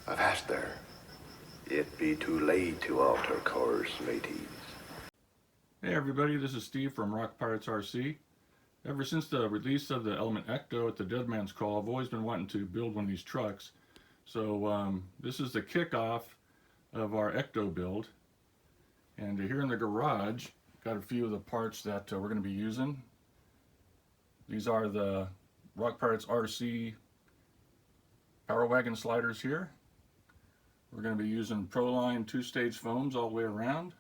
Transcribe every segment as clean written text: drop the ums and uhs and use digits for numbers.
Avast there. It be too late to alter course, mateys. Hey everybody, this is Steve from Rock Pirates RC. Ever since the release of the Element Ecto at the Dead Man's Call, I've always been wanting to build one of these trucks. So this is the kickoff of our Ecto build. And here in the garage, got a few of the parts that we're going to be using. These are the Rock Pirates RC Power Wagon sliders here. We're going to be using Proline 2-stage foams all the way around.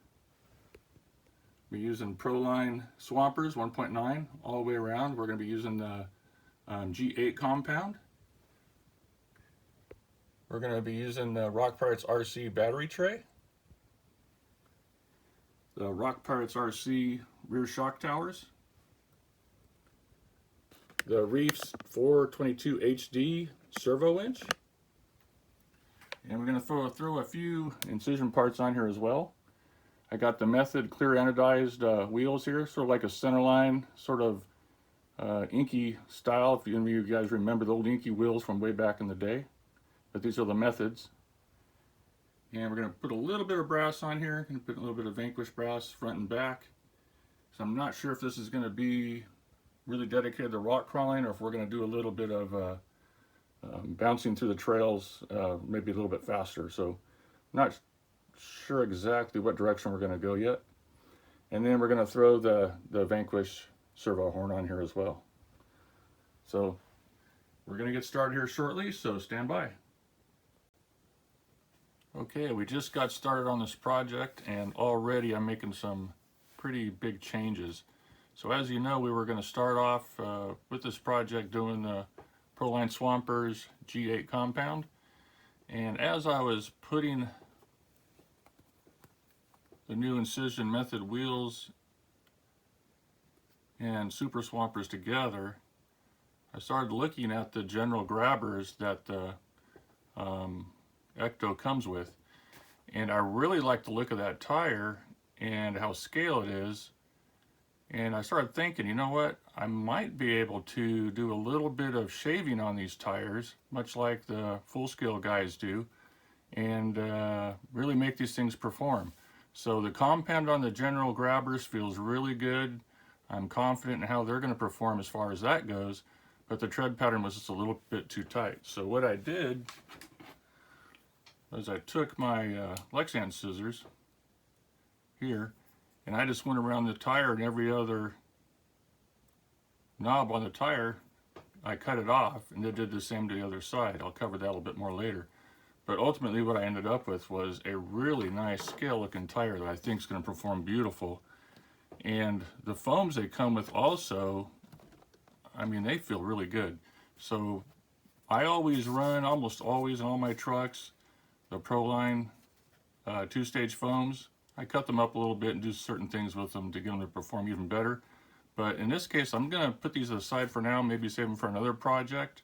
We're using Proline Swampers 1.9 all the way around. We're going to be using the G8 compound. We're going to be using the Rock Pirates RC battery tray. The Rock Pirates RC rear shock towers. The Reefs 422 HD Servo Winch. And we're going to throw a few incision parts on here as well. I got the Method clear anodized wheels here, sort of like a centerline, sort of inky style, if any of you guys remember the old inky wheels from way back in the day. But these are the Methods. And we're going to put a little bit of brass on here. Going to put a little bit of Vanquish brass front and back. So I'm not sure if this is going to be really dedicated to rock crawling, or if we're going to do a little bit of bouncing through the trails, maybe a little bit faster. So I'm not sure exactly what direction we're going to go yet. And then we're going to throw the Vanquish servo horn on here as well. So we're going to get started here shortly, so stand by. Okay, we just got started on this project, and already I'm making some pretty big changes. So as you know, we were going to start off with this project doing the Proline Swampers G8 compound. And as I was putting the new Incision Method wheels and Super Swampers together, I started looking at the general grabbers that the Ecto comes with. And I really like the look of that tire and how scale it is. And I started thinking, you know what, I might be able to do a little bit of shaving on these tires, much like the full scale guys do, and really make these things perform. So the compound on the general grabbers feels really good. I'm confident in how they're going to perform as far as that goes, but the tread pattern was just a little bit too tight. So what I did was I took my Lexan scissors here, and I just went around the tire, and every other knob on the tire, I cut it off, and then did the same to the other side. I'll cover that a little bit more later. But ultimately what I ended up with was a really nice scale looking tire that I think is going to perform beautiful. And the foams they come with also, I mean, they feel really good. So I always run, almost always in all my trucks, the Proline 2-stage foams. I cut them up a little bit and do certain things with them to get them to perform even better. But in this case, I'm going to put these aside for now, maybe save them for another project.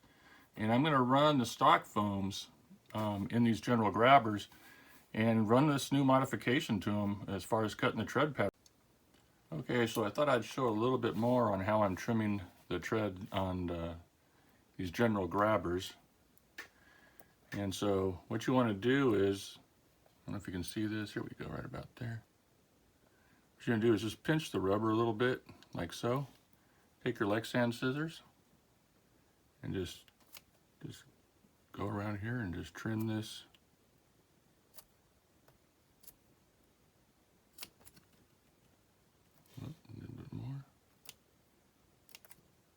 And I'm going to run the stock foams in these general grabbers and run this new modification to them as far as cutting the tread pattern. Okay, so I thought I'd show a little bit more on how I'm trimming the tread on these general grabbers. And so what you want to do is, I don't know if you can see this, here we go, right about there. What you're going to do is just pinch the rubber a little bit, like so. Take your Lexan scissors and just go around here and just trim this. A little bit more.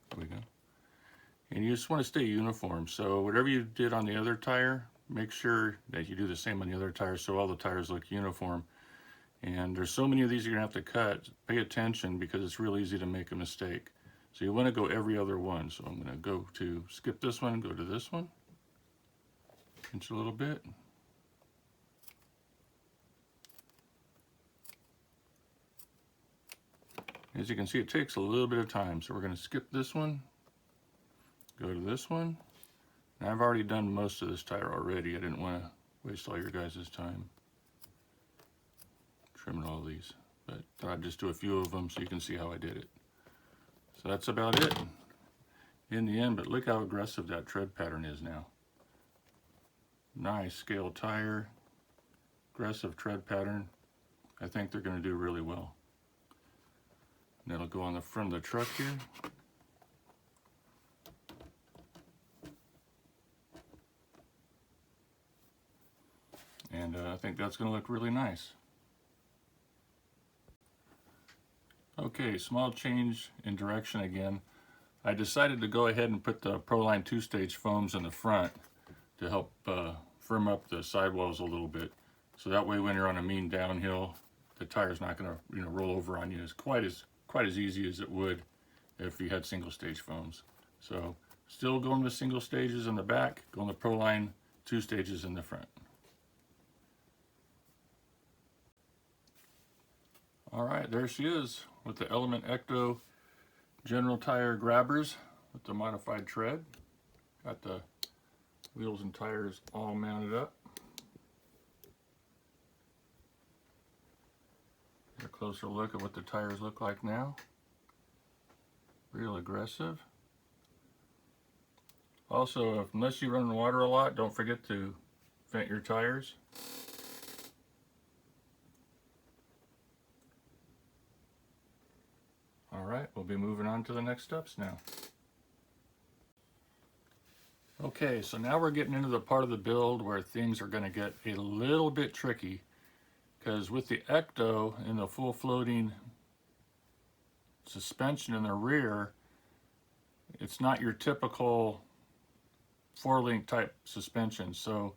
There we go. And you just want to stay uniform. So whatever you did on the other tire, make sure that you do the same on the other tire so all the tires look uniform. And there's so many of these you're going to have to cut. Pay attention because it's real easy to make a mistake. So you want to go every other one. So I'm going to go to skip this one and go to this one. Pinch a little bit. As you can see, it takes a little bit of time. So we're going to skip this one, go to this one. And I've already done most of this tire already. I didn't want to waste all your guys' time trimming all these, but thought I'd just do a few of them so you can see how I did it. So that's about it in the end, but look how aggressive that tread pattern is now. Nice scale tire, aggressive tread pattern. I think they're going to do really well. And that'll go on the front of the truck here. And I think that's going to look really nice. Okay, small change in direction again. I decided to go ahead and put the Proline 2-stage foams in the front to help firm up the sidewalls a little bit. So that way when you're on a mean downhill, the tire's not going to roll over on you as quite as easy as it would if you had single stage foams. So still going with single stages in the back, going with Proline 2 stages in the front. Alright, there she is with the Element Ecto general tire grabbers with the modified tread. Got the wheels and tires all mounted up. A closer look at what the tires look like now. Real aggressive. Also, unless you run in water a lot, don't forget to vent your tires. Alright, we'll be moving on to the next steps now. Okay, so now we're getting into the part of the build where things are going to get a little bit tricky, because with the Ecto and the full floating suspension in the rear, it's not your typical 4-link type suspension. So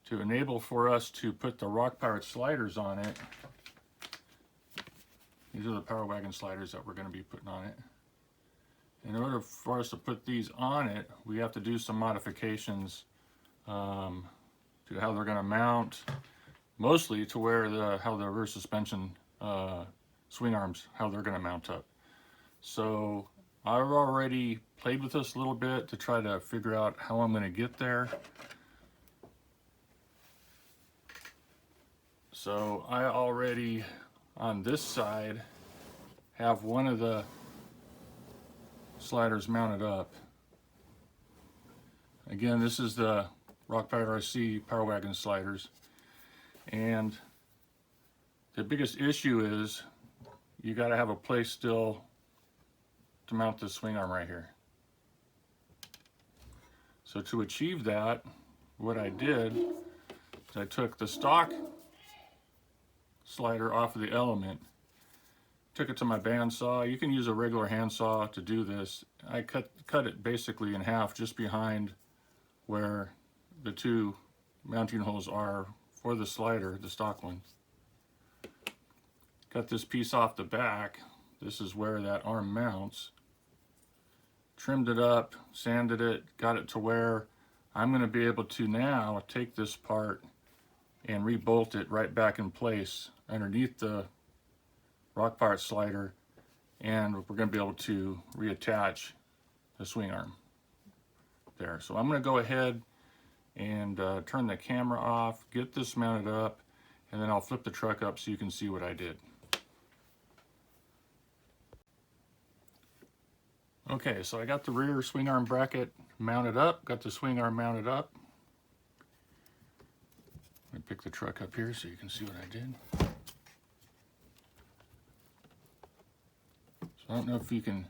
to enable for us to put the Rock Pirate sliders on it, these are the Power Wagon sliders that we're going to be putting on it. In order for us to put these on it, we have to do some modifications to how they're going to mount, mostly to where how the rear suspension swing arms, how they're going to mount up. So I've already played with this a little bit to try to figure out how I'm going to get there. So I already, on this side, have one of the sliders mounted up. Again, this is the Rock Pirate RC Power Wagon sliders, and the biggest issue is you got to have a place still to mount the swing arm right here. So to achieve that, what I did is I took the stock slider off of the Element, took it to my bandsaw. You can use a regular handsaw to do this. I cut it basically in half just behind where the two mounting holes are for the slider, the stock one. Cut this piece off the back. This is where that arm mounts. Trimmed it up, sanded it, got it to where I'm going to be able to now take this part and re-bolt it right back in place underneath the Rock Pirate slider, and we're going to be able to reattach the swing arm there. So I'm going to go ahead and turn the camera off, get this mounted up, and then I'll flip the truck up so you can see what I did. Okay, so I got the rear swing arm bracket mounted up, got the swing arm mounted up. Let me pick the truck up here so you can see what I did. So I don't know if you can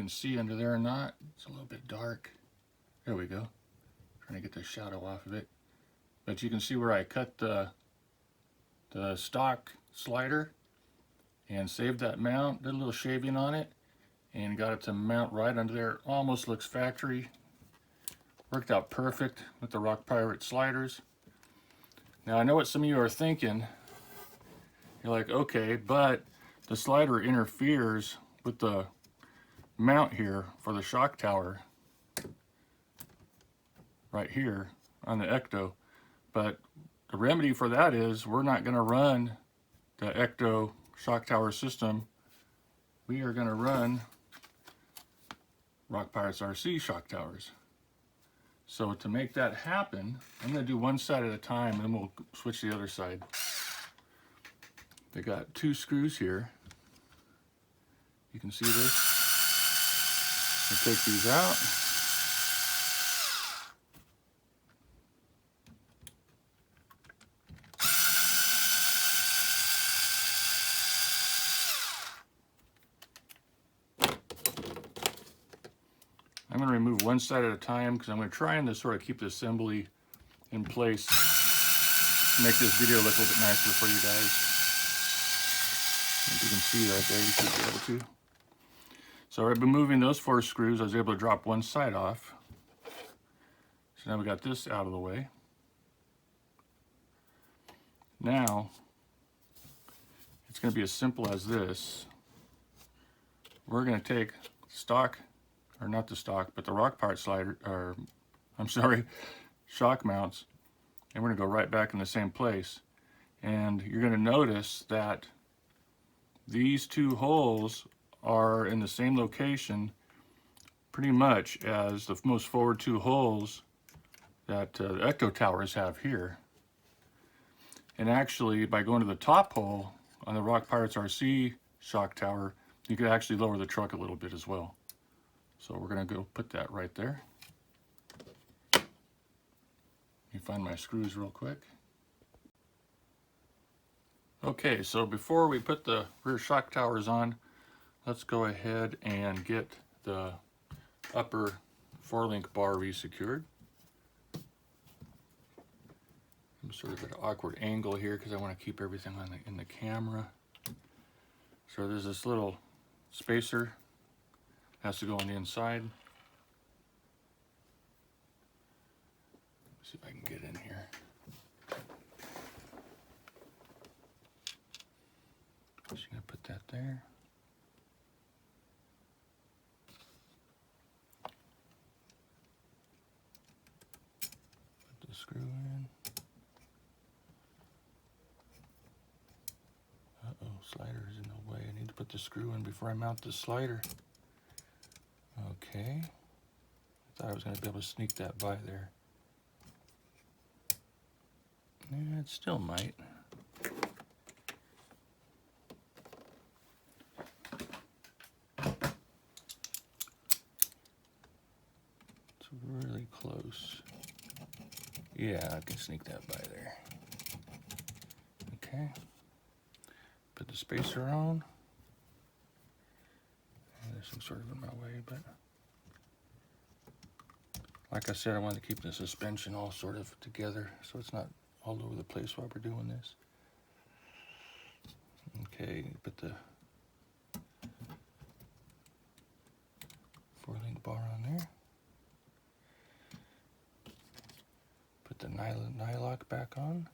see under there or not. It's a little bit dark. There we go. Trying to get the shadow off of it. But you can see where I cut the stock slider and saved that mount, did a little shaving on it, and got it to mount right under there. Almost looks factory. Worked out perfect with the Rock Pirate sliders. Now I know what some of you are thinking. You're like, okay, but the slider interferes with the mount here for the shock tower right here on the Ecto. But the remedy for that is we're not going to run the Ecto shock tower system. We are going to run Rock Pirates RC shock towers. So to make that happen, I'm going to do one side at a time, and then we'll switch to the other side. They got 2 screws here. You can see this. I take these out. going to remove one side at a time because I'm going to try and sort of keep the assembly in place, make this video look a little bit nicer for you guys. If you can see right there, you should be able to. So I've been moving those 4 screws. I was able to drop one side off. So now we got this out of the way. Now, it's going to be as simple as this. We're going to take stock, or not the stock, but the rock part slider, or I'm sorry, shock mounts, and we're going to go right back in the same place. And you're going to notice that these 2 holes are in the same location pretty much as the most forward 2 holes that the Ecto towers have here. And actually, by going to the top hole on the Rock Pirates RC shock tower, you could actually lower the truck a little bit as well. So we're going to go put that right there. Let me find my screws real quick. Okay, so before we put the rear shock towers on, let's go ahead and get the upper 4-link bar resecured. I'm sort of at an awkward angle here because I want to keep everything on in the camera. So there's this little spacer, has to go on the inside. Let's see if I can get in here. Just gonna put that there. Put the screw in. Uh-oh, slider is in the way. I need to put the screw in before I mount the slider. Okay. I thought I was going to be able to sneak that by there. Yeah, it still might. It's really close. Yeah, I can sneak that by there. Okay. Put the spacer on. There's some sort of in my way, but like I said, I wanted to keep the suspension all sort of together so it's not all over the place while we're doing this. Okay, put the 4-link bar on there. Put the nylock back on.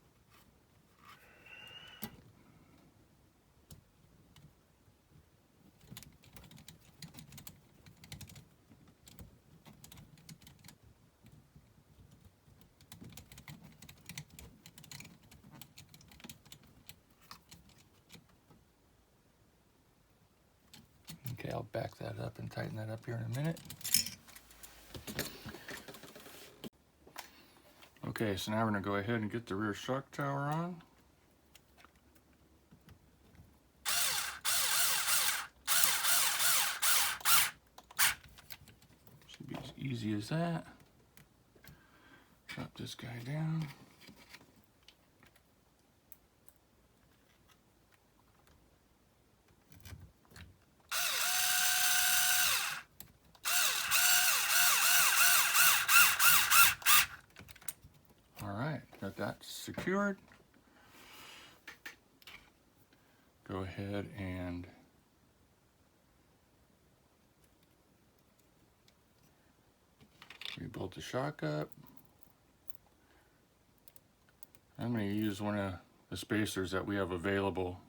Okay, I'll back that up and tighten that up here in a minute. Okay, so now we're going to go ahead and get the rear shock tower on. Should be as easy as that. Drop this guy down. Got that secured. Go ahead and rebolt the shock up. I'm going to use one of the spacers that we have available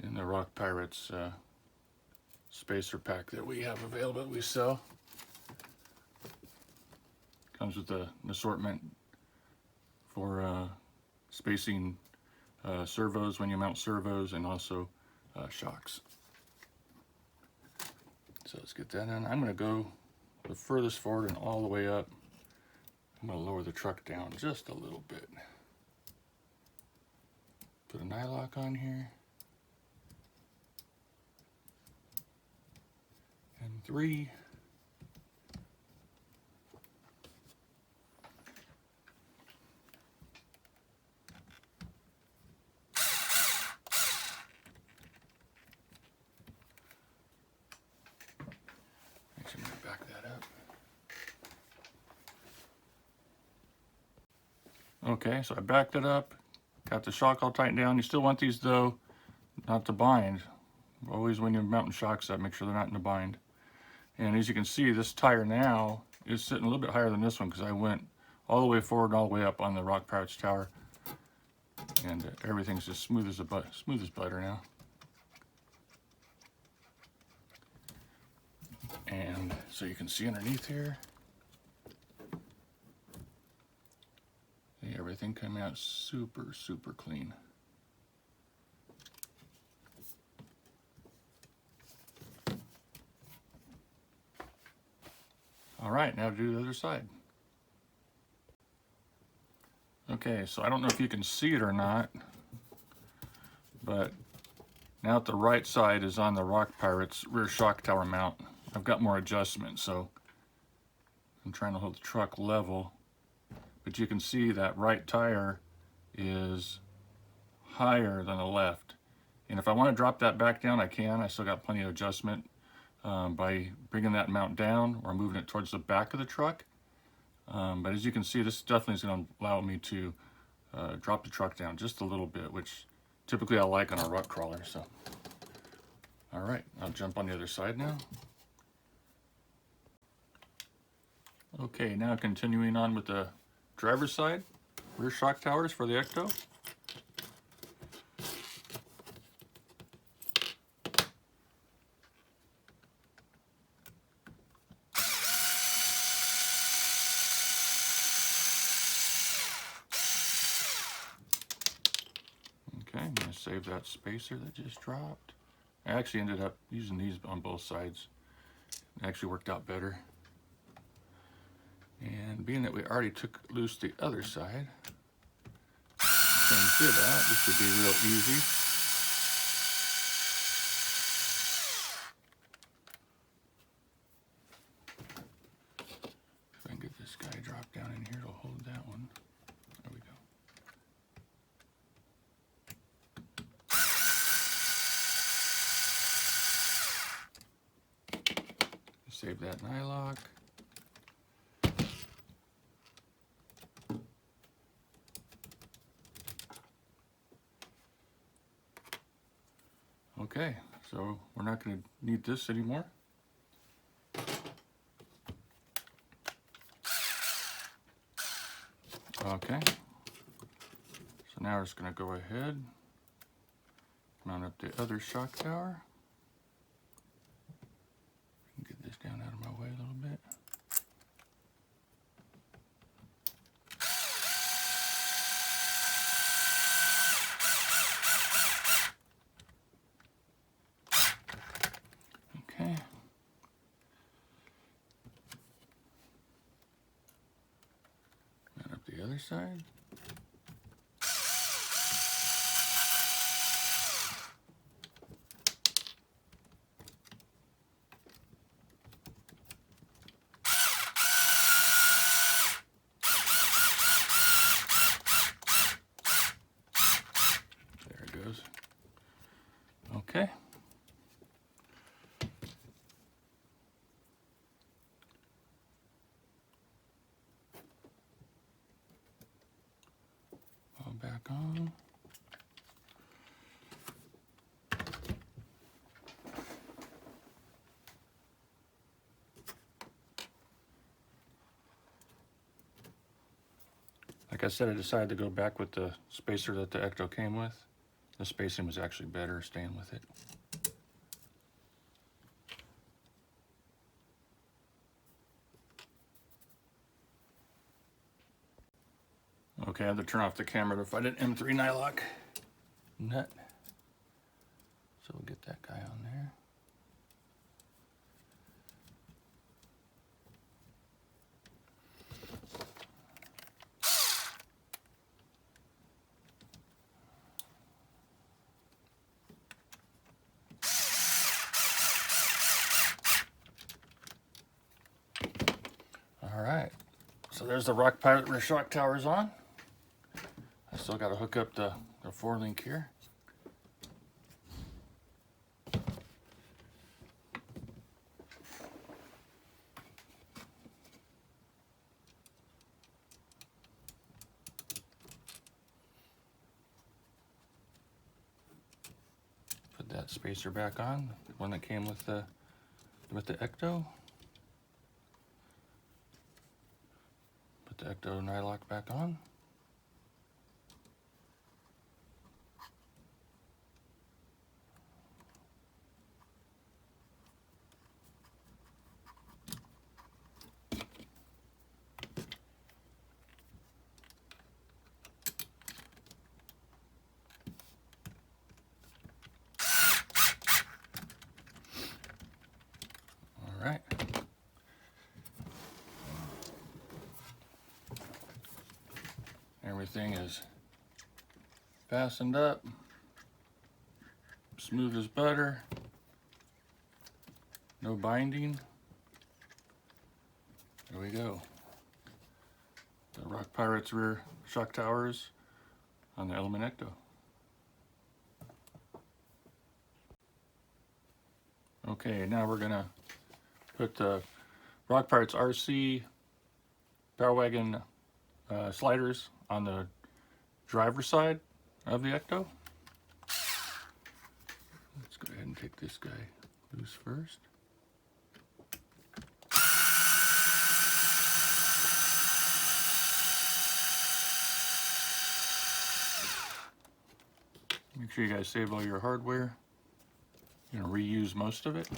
in the Rock Pirates spacer pack that we have available that we sell. Comes with an assortment for spacing servos when you mount servos, and also shocks. So let's get that in. I'm going to go the furthest forward and all the way up. I'm going to lower the truck down just a little bit. Put a nylock on here. And 3. Actually, I'm going to back that up. Okay, so I backed it up, got the shock all tightened down. You still want these though not to bind. Always when you're mounting shocks up, make sure they're not in a bind. And as you can see, this tire now is sitting a little bit higher than this one because I went all the way forward and all the way up on the Rock Pirates tower. And everything's as smooth as butter now. And so you can see underneath here, everything came out super, super clean. All right, now to do the other side. Okay, so I don't know if you can see it or not, but now that the right side is on the Rock Pirates rear shock tower mount, I've got more adjustment, so I'm trying to hold the truck level. But you can see that right tire is higher than the left. And if I want to drop that back down, I can. I still got plenty of adjustment by bringing that mount down or moving it towards the back of the truck. But as you can see, this definitely is going to allow me to drop the truck down just a little bit, which typically I like on a rut crawler. So, all right, I'll jump on the other side now. Okay, now continuing on with the driver's side, rear shock towers for the Ecto. Okay, I'm going to save that spacer that just dropped. I actually ended up using these on both sides. It actually worked out better. And being that we already took loose the other side, and did that, this should be real easy. If I can get this guy dropped down in here to hold that one. There we go. Save that nylock. Okay, so we're not going to need this anymore. Okay, so now we're just going to go ahead, mount up the other shock tower. Get this down out of my way a little bit. Okay. Mount up the other side. There it goes. Okay. All back on. Like I said, I decided to go back with the spacer that the Ecto came with. The spacing was actually better staying with it. Okay, I had to turn off the camera to find an M3 nylock nut. So we'll get that guy on there. All right, so there's the Rock Pirate rear shock towers on. I still got to hook up the 4-link here. that spacer back on, the one that came with the Ecto. Put the Ecto nylock back on. All right. Everything is fastened up, smooth as butter, no binding. There we go. The Rock Pirate's rear shock towers on the Element Ecto. Okay, now we're gonna put the Rock Pirate's RC Power Wagon sliders on the driver's side of the Ecto. Let's go ahead and take this guy loose first. Make sure you guys save all your hardware. You're gonna reuse most of it.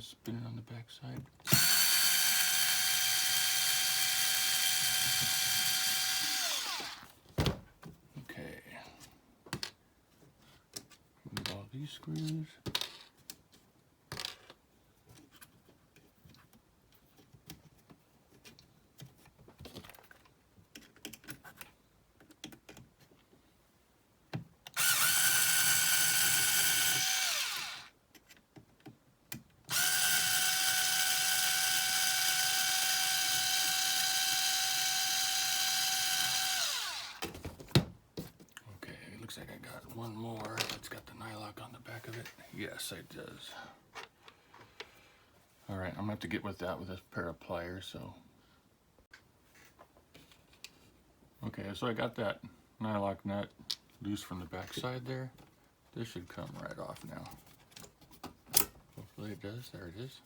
Spin it on the back side. Okay. Move all these screws. Looks like I got one more. It's got the nylock on the back of it. Yes, it does. All right, I'm gonna have to get with that with a pair of pliers. So, okay, so I got that nylock nut loose from the back side there. This should come right off now. Hopefully it does. There it is.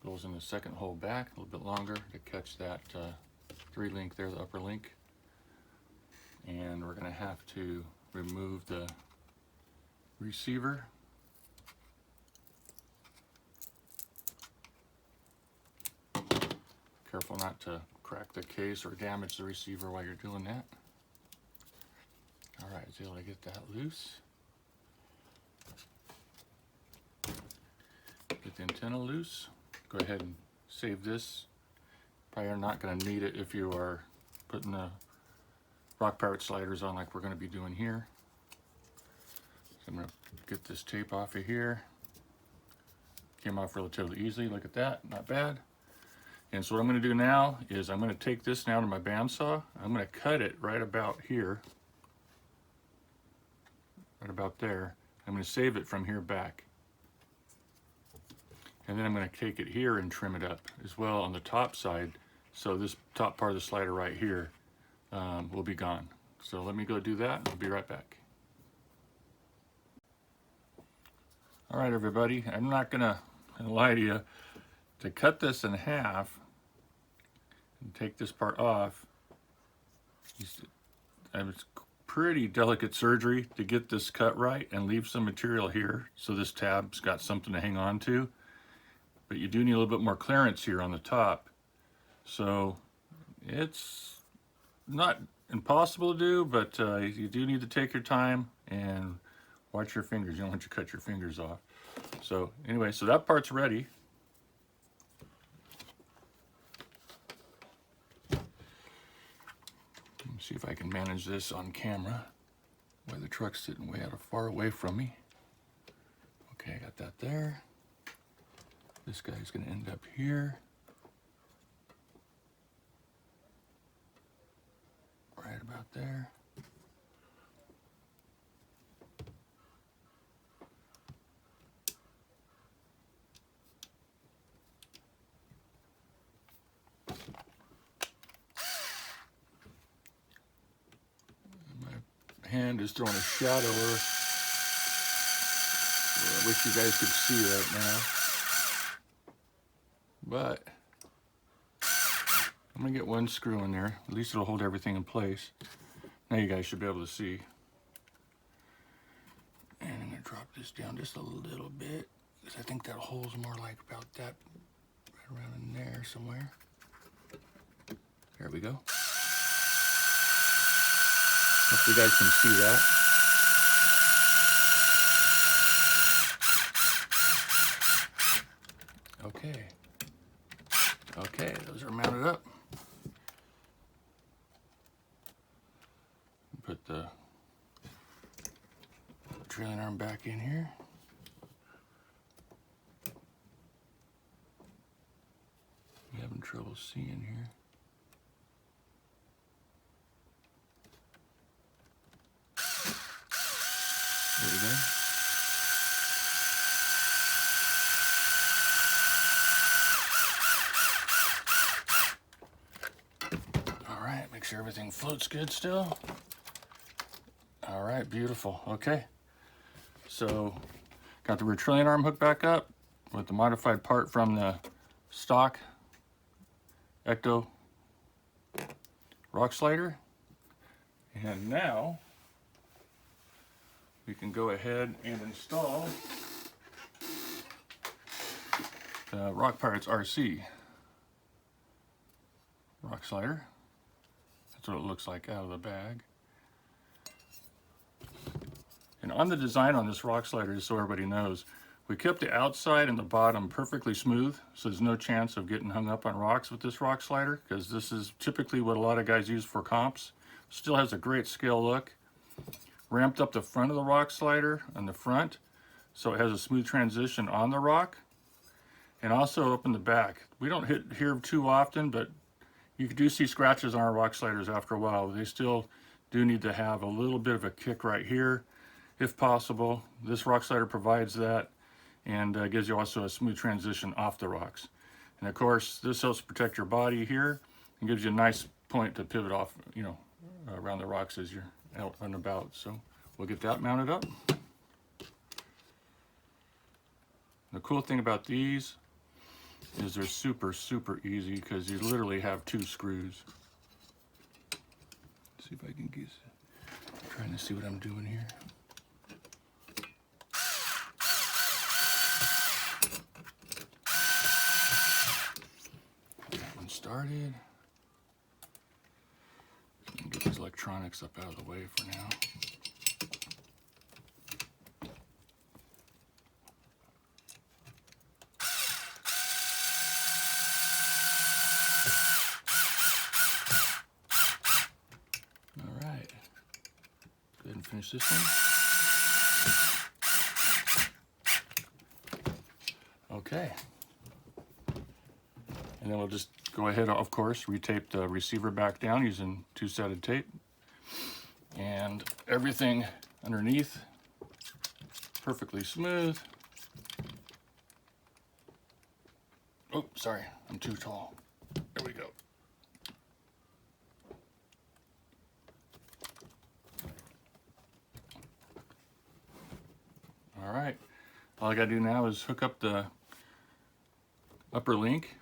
Goes in the second hole back, a little bit longer to catch that 3-link there, the upper link. And we're gonna have to remove the receiver. Careful not to crack the case or damage the receiver while you're doing that. All right, so able to get that loose. Get the antenna loose. Go ahead and save this. Probably are not going to need it if you are putting the Rock Pirate sliders on like we're going to be doing here. So I'm going to get this tape off of here. Came off relatively easily. Look at that, not bad. And so what I'm going to do now is I'm going to take this now to my bandsaw. I'm going to cut it right about here, right about there. I'm going to save it from here back. And then I'm going to take it here and trim it up as well on the top side. So this top part of the slider right here will be gone. So let me go do that. I'll be right back. All right, everybody. I'm not going to lie to you. To cut this in half and take this part off, it's pretty delicate surgery to get this cut right and leave some material here so this tab's got something to hang on to. But you do need a little bit more clearance here on the top. So it's not impossible to do, but you do need to take your time and watch your fingers. You don't want to cut your fingers off. So anyway, so that part's ready. Let me see if I can manage this on camera while the truck's sitting way far away from me. Okay, I got that there. This guy's going to end up here. Right about there. My hand is throwing a shadow. I wish you guys could see right now. But I'm gonna get one screw in there. At least it'll hold everything in place. Now you guys should be able to see. And I'm gonna drop this down just a little bit, because I think that hole's more like about that, right around in there somewhere. There we go. Hope you guys can see that. Okay. Okay, those are mounted up. Put the trailing arm back in here. I'm having trouble seeing here. There we go. All right, make sure everything floats good still. All right, beautiful. Okay, so got the rear trailing arm hooked back up with the modified part from the stock Ecto rock slider. And now we can go ahead and install the Rock Pirates RC rock slider. That's what it looks like out of the bag. And on the design on this rock slider, just so everybody knows, we kept the outside and the bottom perfectly smooth, so there's no chance of getting hung up on rocks with this rock slider, because this is typically what a lot of guys use for comps. Still has a great scale look. Ramped up the front of the rock slider on the front, so it has a smooth transition on the rock, and also up in the back. We don't hit here too often, but you do see scratches on our rock sliders after a while. They still do need to have a little bit of a kick right here, if possible. This rock slider provides that, and gives you also a smooth transition off the rocks. And of course, this helps protect your body here and gives you a nice point to pivot off, you know, around the rocks as you're out and about. So we'll get that mounted up. The cool thing about these is they're super easy, because you literally have 2 screws. Let's see if I can get, I'm trying to see what I'm doing here. Get that one started. Get these electronics up out of the way for now. All right. Go ahead and finish this one. Okay. And then we'll just go ahead, of course, retape the receiver back down using 2-sided tape. And everything underneath, perfectly smooth. Oh, sorry, I'm too tall. There we go. All right, all I gotta do now is hook up the upper link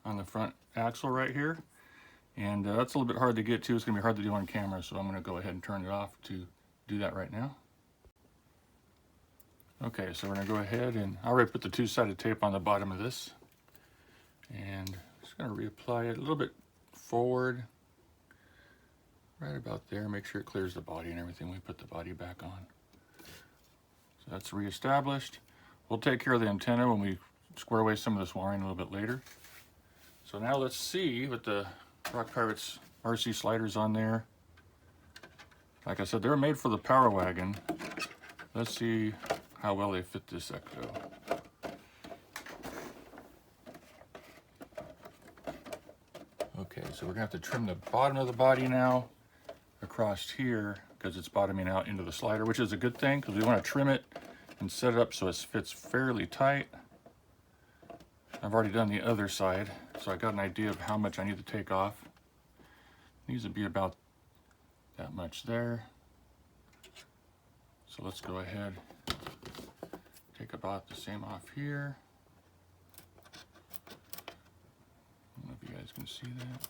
on the front axle right here, and that's a little bit hard to get to. It's gonna be hard to do on camera, so I'm gonna go ahead and turn it off to do that right now. Okay, so we're gonna go ahead and I already put the 2-sided tape on the bottom of this, and just gonna reapply it a little bit forward, right about there. Make sure it clears the body and everything. We put the body back on. So that's reestablished. We'll take care of the antenna when we square away some of this wiring a little bit later. So now let's see with the Rock Pirates RC sliders on there. Like I said, they're made for the Power Wagon. Let's see how well they fit this Ecto. Okay, so we're gonna have to trim the bottom of the body now across here because it's bottoming out into the slider, which is a good thing because we want to trim it and set it up so it fits fairly tight. I've already done the other side, so I got an idea of how much I need to take off. It needs to be about that much there. So let's go ahead, take about the same off here. I don't know if you guys can see that.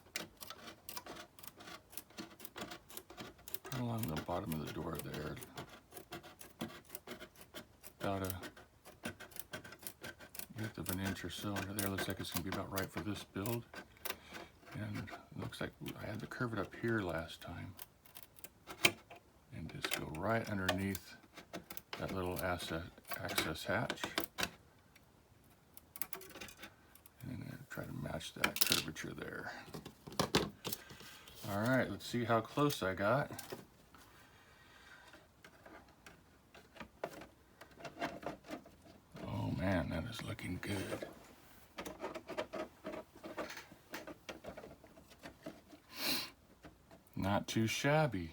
Right along the bottom of the door there. About a width of an inch or so under there. Looks like it's going to be about right for this build. And it looks like I had to curve it up here last time. And just go right underneath that little access hatch. And try to match that curvature there. All right, let's see how close I got. Oh man, that is looking good. Not too shabby.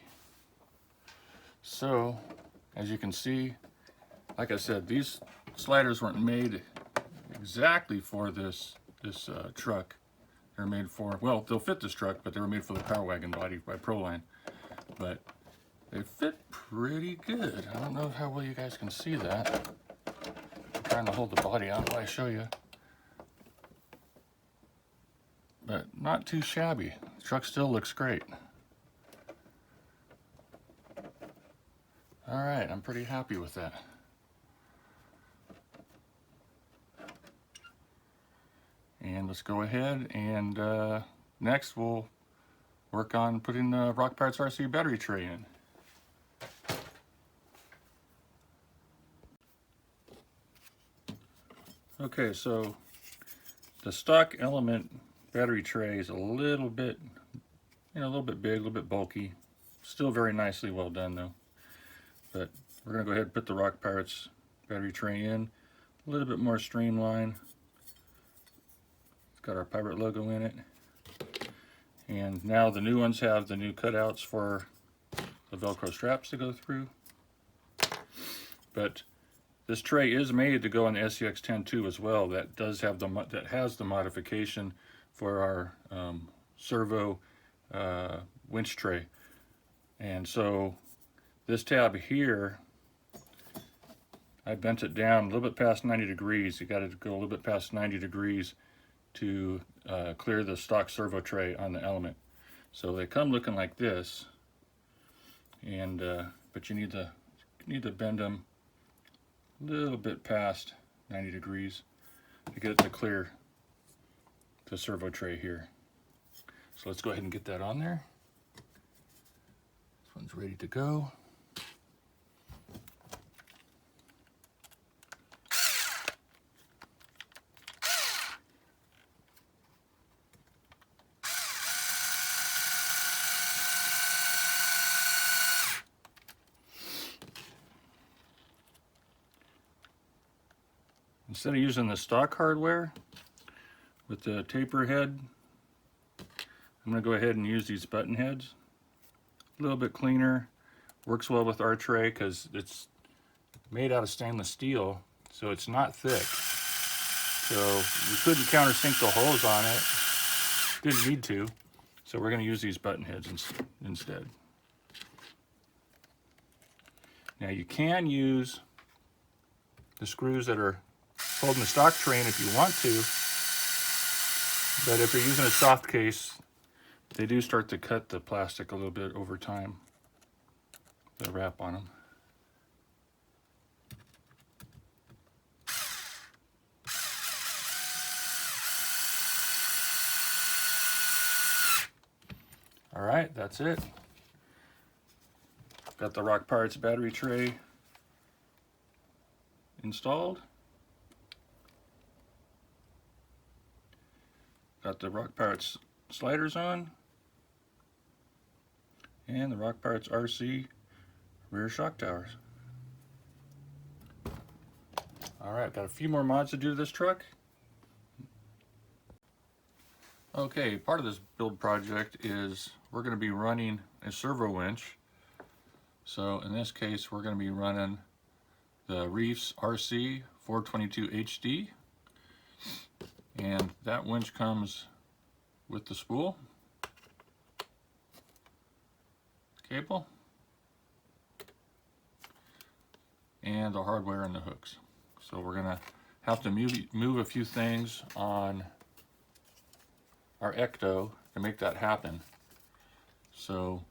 So, as you can see, like I said, these sliders weren't made exactly for this truck. They're made for, well, they'll fit this truck, but they were made for the Power Wagon body by Proline. But they fit pretty good. I don't know how well you guys can see that. I'm trying to hold the body out while I show you. But not too shabby. The truck still looks great. All right, I'm pretty happy with that. And let's go ahead and next we'll work on putting the Rock Pirates RC battery tray in. Okay, so the stock element battery tray is a little bit, a little bit big, a little bit bulky. Still very nicely well done though. But we're gonna go ahead and put the Rock Pirates battery tray in. A little bit more streamlined. It's got our pirate logo in it. And now the new ones have the new cutouts for the Velcro straps to go through. But this tray is made to go on the SCX-10-2 as well. That does have that has the modification for our Servo Winch tray. And so this tab here, I bent it down a little bit past 90 degrees. You got to go a little bit past 90 degrees to clear the stock servo tray on the element. So they come looking like this, and but you need to bend them a little bit past 90 degrees to get it to clear the servo tray here. So let's go ahead and get that on there. This one's ready to go. Instead of using the stock hardware with the taper head, I'm going to go ahead and use these button heads. A little bit cleaner, works well with our tray because it's made out of stainless steel, so it's not thick. So we couldn't countersink the holes on it, didn't need to, so we're going to use these button heads instead. Now you can use the screws that are holding the stock tray in if you want to, but if you're using a soft case, they do start to cut the plastic a little bit over time, the wrap on them. All right, that's it. Got the Rock Pirates battery tray installed. Got the Rock Pirates sliders on. And the Rock Pirates RC rear shock towers. Alright, got a few more mods to do to this truck. Okay, part of this build project is we're going to be running a servo winch. So in this case, we're going to be running the Reefs RC 422 HD. And that winch comes with the spool, cable, and the hardware and the hooks. So we're gonna have to move a few things on our Ecto to make that happen. So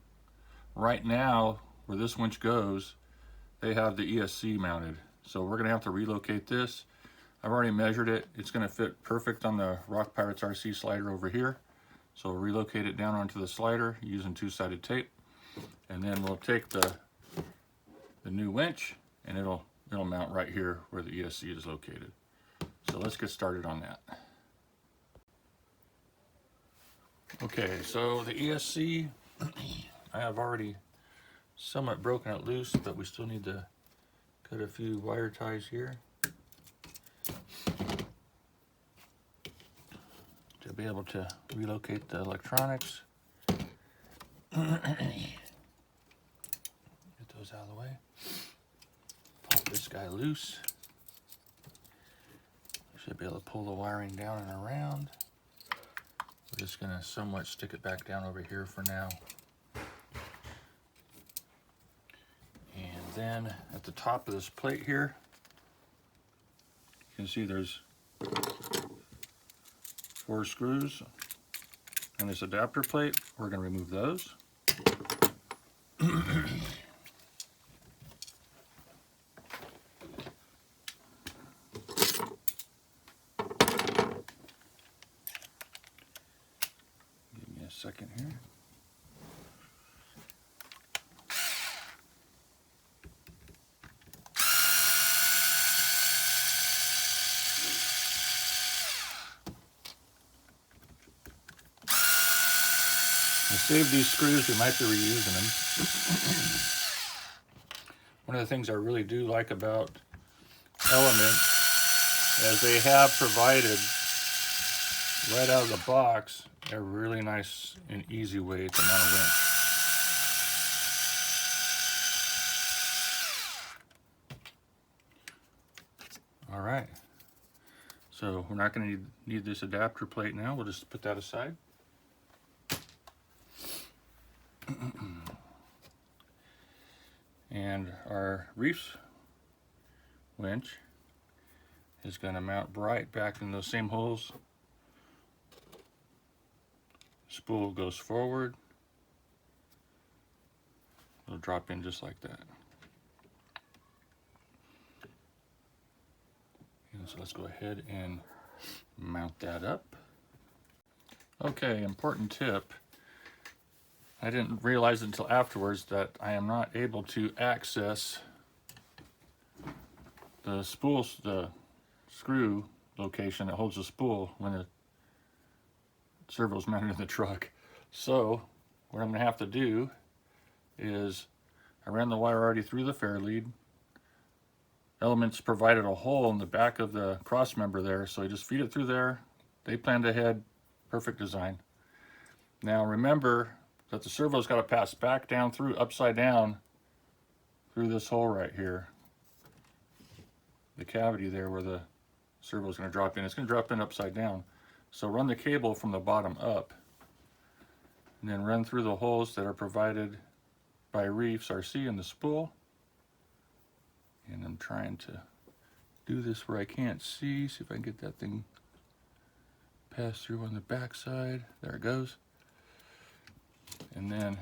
right now, where this winch goes, they have the ESC mounted. So we're gonna have to relocate this. I've already measured it. It's gonna fit perfect on the Rock Pirates RC slider over here. So we'll relocate it down onto the slider using two-sided tape. And then we'll take the new winch and it'll mount right here where the ESC is located. So let's get started on that. Okay, so the ESC, I have already somewhat broken it loose, but we still need to cut a few wire ties here to be able to relocate the electronics. Get those out of the way. Pop this guy loose. Should be able to pull the wiring down and around. We're just going to somewhat stick it back down over here for now. And then at the top of this plate here, you can see there's 4 screws on this adapter plate. We're going to remove those. Give me a second here. Save these screws, we might be reusing them. One of the things I really do like about Element is they have provided right out of the box a really nice and easy way to mount a winch. All right, so we're not going to need this adapter plate now. We'll just put that aside. And our Reefs winch is going to mount right back in those same holes. Spool goes forward. It'll drop in just like that. And so let's go ahead and mount that up. Okay, important tip. I didn't realize until afterwards that I am not able to access the spools, the screw location that holds the spool when the servo's mounted in the truck. So what I'm going to have to do is I ran the wire already through the fair lead. Elements provided a hole in the back of the cross member there, so I just feed it through there. They planned ahead. Perfect design. Now remember that the servo's got to pass back down through, upside down, through this hole right here. The cavity there where the servo's going to drop in. It's going to drop in upside down. So run the cable from the bottom up, and then run through the holes that are provided by Reefs RC in the spool. And I'm trying to do this where I can't see if I can get that thing pass through on the back side. There it goes. And then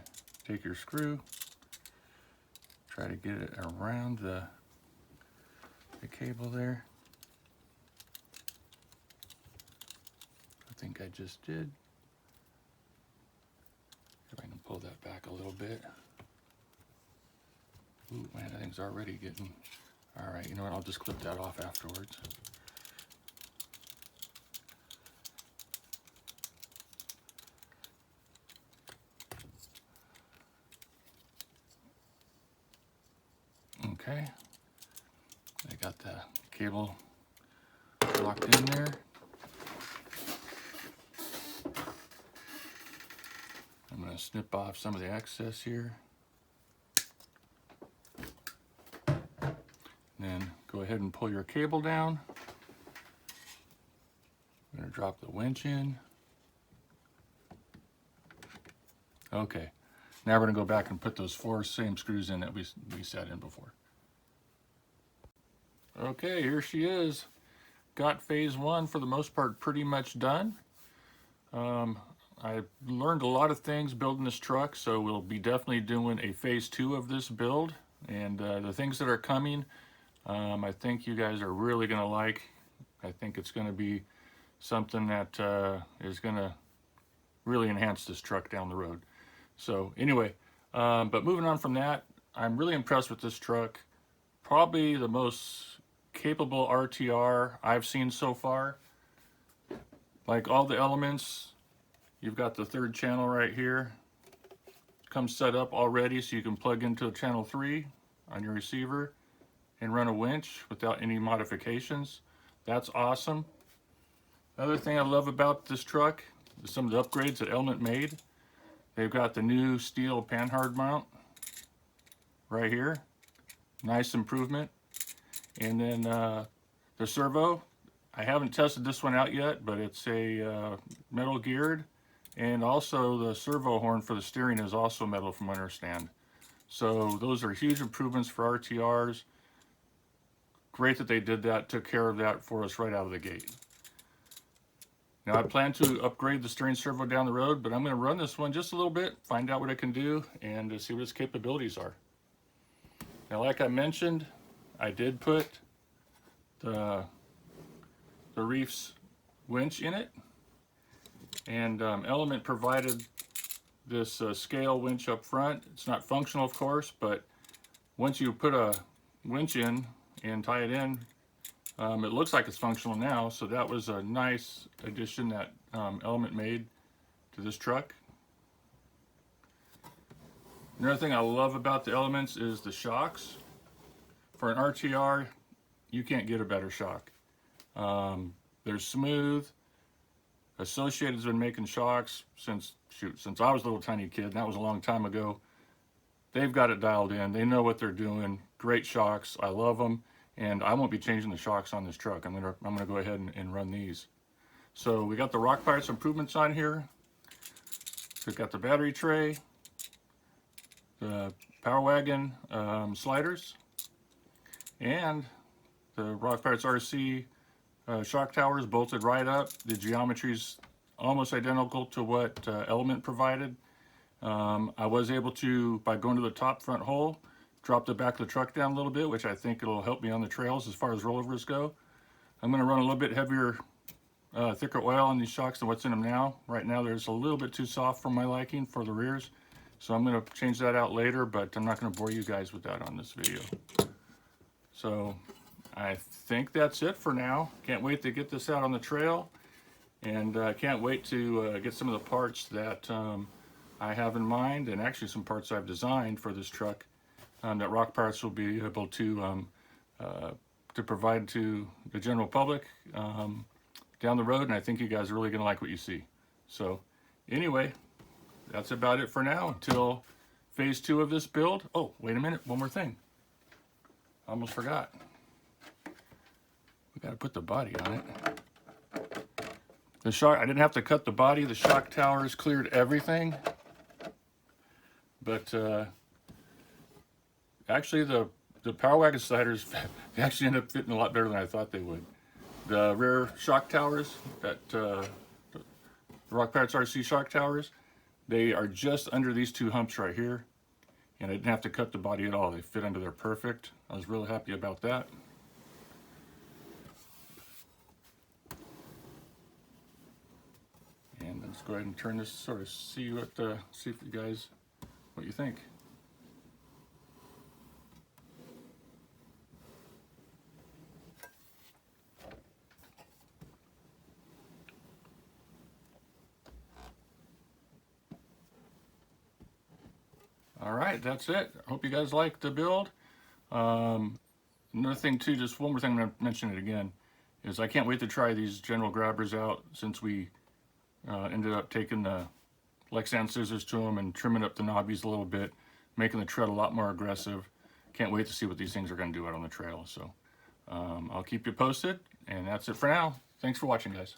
take your screw, try to get it around the cable there. I think I just did. If I can pull that back a little bit. Ooh, man, that thing's already getting... All right, you know what? I'll just clip that off afterwards. Okay. I got the cable locked in there. I'm going to snip off some of the excess here. Then go ahead and pull your cable down. I'm going to drop the winch in. Okay, now we're going to go back and put those 4 same screws in that we sat in before. Okay, here she is. Got phase 1 for the most part pretty much done. I learned a lot of things building this truck, so we'll be definitely doing a phase 2 of this build. And the things that are coming, I think you guys are really going to like. I think it's going to be something that is going to really enhance this truck down the road. So anyway, but moving on from that, I'm really impressed with this truck. Probably the most capable RTR I've seen so far. Like all the elements, you've got the 3rd channel right here. Comes set up already, so you can plug into channel 3 on your receiver and run a winch without any modifications. That's awesome. Another thing I love about this truck is some of the upgrades that Element made. They've got the new steel panhard mount right here. Nice improvement. And then the servo, I haven't tested this one out yet, but it's a metal geared, and also the servo horn for the steering is also metal from what I understand. So those are huge improvements for RTRs. Great that they did that, took care of that for us right out of the gate. Now I plan to upgrade the steering servo down the road, but I'm going to run this one just a little bit, find out what it can do, and see what its capabilities are. Now like I mentioned, I did put the Reefs winch in it, and Element provided this scale winch up front. It's not functional, of course, but once you put a winch in and tie it in, it looks like it's functional now. So that was a nice addition that Element made to this truck. Another thing I love about the Elements is the shocks. For an RTR, you can't get a better shock. They're smooth. Associated's been making shocks since I was a little tiny kid, and that was a long time ago. They've got it dialed in. They know what they're doing. Great shocks. I love them, and I won't be changing the shocks on this truck. I'm gonna go ahead and run these. So we got the Rock Pirates improvements on here. We've got the battery tray, the Power Wagon sliders, and the Rock Pirates RC shock towers bolted right up. The geometry's almost identical to what Element provided. I was able to, by going to the top front hole, drop the back of the truck down a little bit, which I think it'll help me on the trails as far as rollovers go. I'm going to run a little bit heavier, thicker oil on these shocks than what's in them now. Right now there's a little bit too soft for my liking for the rears, so I'm going to change that out later, but I'm not going to bore you guys with that on this video. So I think that's it for now. Can't wait to get this out on the trail, and can't wait to get some of the parts that I have in mind, and actually some parts I've designed for this truck that Rock Pirates will be able to provide to the general public down the road, and I think you guys are really going to like what you see. So anyway, that's about it for now until phase 2 of this build. Oh, wait a minute, one more thing. I almost forgot. We got to put the body on it. The shock, I didn't have to cut the body. The shock towers cleared everything. But actually the Power Wagon sliders they actually end up fitting a lot better than I thought they would. The rear shock towers, that the Rock Pirates RC shock towers, they are just under these 2 humps right here. And I didn't have to cut the body at all. They fit under there perfect. I was really happy about that. And let's go ahead and turn this, sort of see if you guys, what you think. All right, that's it. I hope you guys liked the build. Another thing too, just one more thing, I'm going to mention it again, is I can't wait to try these general grabbers out, since we ended up taking the Lexan scissors to them and trimming up the knobbies a little bit, making the tread a lot more aggressive. Can't wait to see what these things are going to do out on the trail. So I'll keep you posted, and that's it for now. Thanks for watching, guys.